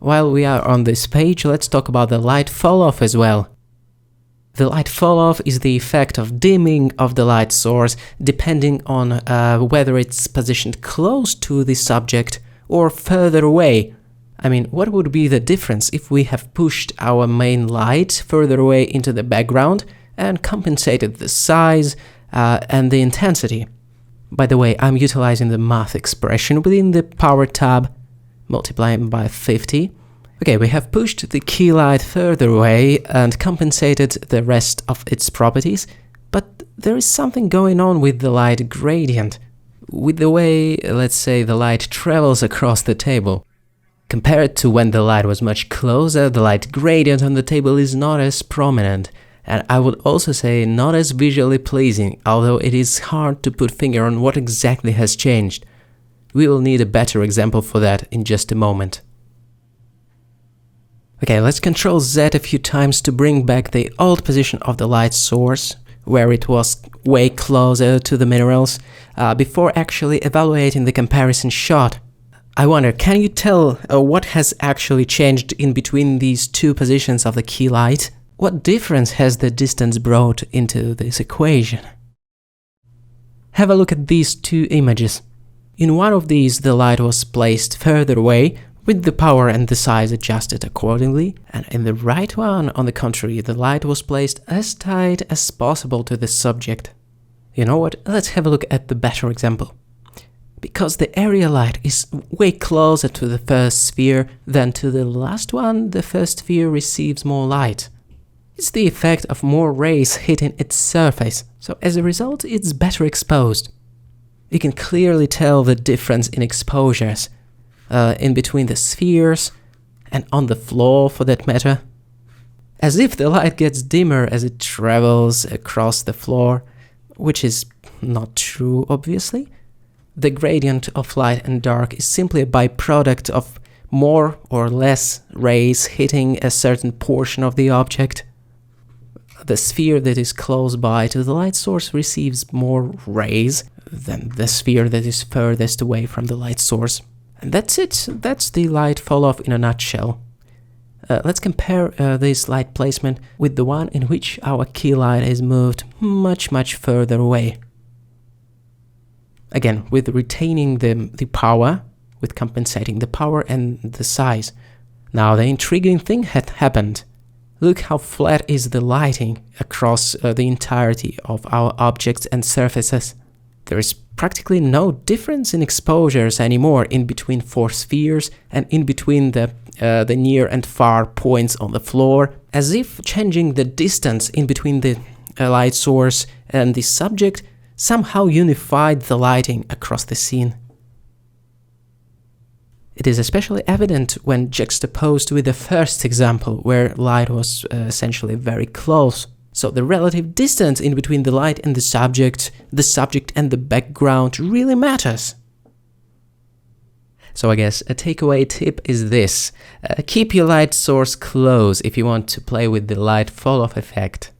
While we are on this page, let's talk about the light fall-off as well. The light fall-off is the effect of dimming of the light source depending on whether it's positioned close to the subject or further away. I mean, what would be the difference if we have pushed our main light further away into the background and compensated the size and the intensity? By the way, I'm utilizing the math expression within the power tab, multiplying by 50. Okay, we have pushed the key light further away and compensated the rest of its properties, but there is something going on with the light gradient, with the way, let's say, the light travels across the table. Compared to when the light was much closer, the light gradient on the table is not as prominent, and I would also say not as visually pleasing, although it is hard to put finger on what exactly has changed. We will need a better example for that in just a moment. Okay, let's Ctrl Z a few times to bring back the old position of the light source, where it was way closer to the minerals, before actually evaluating the comparison shot. I wonder, can you tell what has actually changed in between these two positions of the key light? What difference has the distance brought into this equation? Have a look at these two images. In one of these, the light was placed further away, with the power and the size adjusted accordingly, and in the right one, on the contrary, the light was placed as tight as possible to the subject. You know what, let's have a look at the better example. Because the area light is way closer to the first sphere than to the last one, the first sphere receives more light. It's the effect of more rays hitting its surface, so as a result it's better exposed. You can clearly tell the difference in exposures, in between the spheres and on the floor for that matter. As if the light gets dimmer as it travels across the floor, which is not true obviously. The gradient of light and dark is simply a byproduct of more or less rays hitting a certain portion of the object. The sphere that is close by to the light source receives more rays than the sphere that is furthest away from the light source. And that's it, that's the light fall-off in a nutshell. Let's compare this light placement with the one in which our key light is moved much further away. Again, with retaining the power, with compensating the power and the size. Now the intriguing thing had happened. Look how flat is the lighting across the entirety of our objects and surfaces. There is practically no difference in exposures anymore in between four spheres and in between the near and far points on the floor, as if changing the distance in between the light source and the subject somehow unified the lighting across the scene. It is especially evident when juxtaposed with the first example, where light was essentially very close. So the relative distance in between the light and the subject and the background really matters. So I guess a takeaway tip is this. Keep your light source close if you want to play with the light fall-off effect.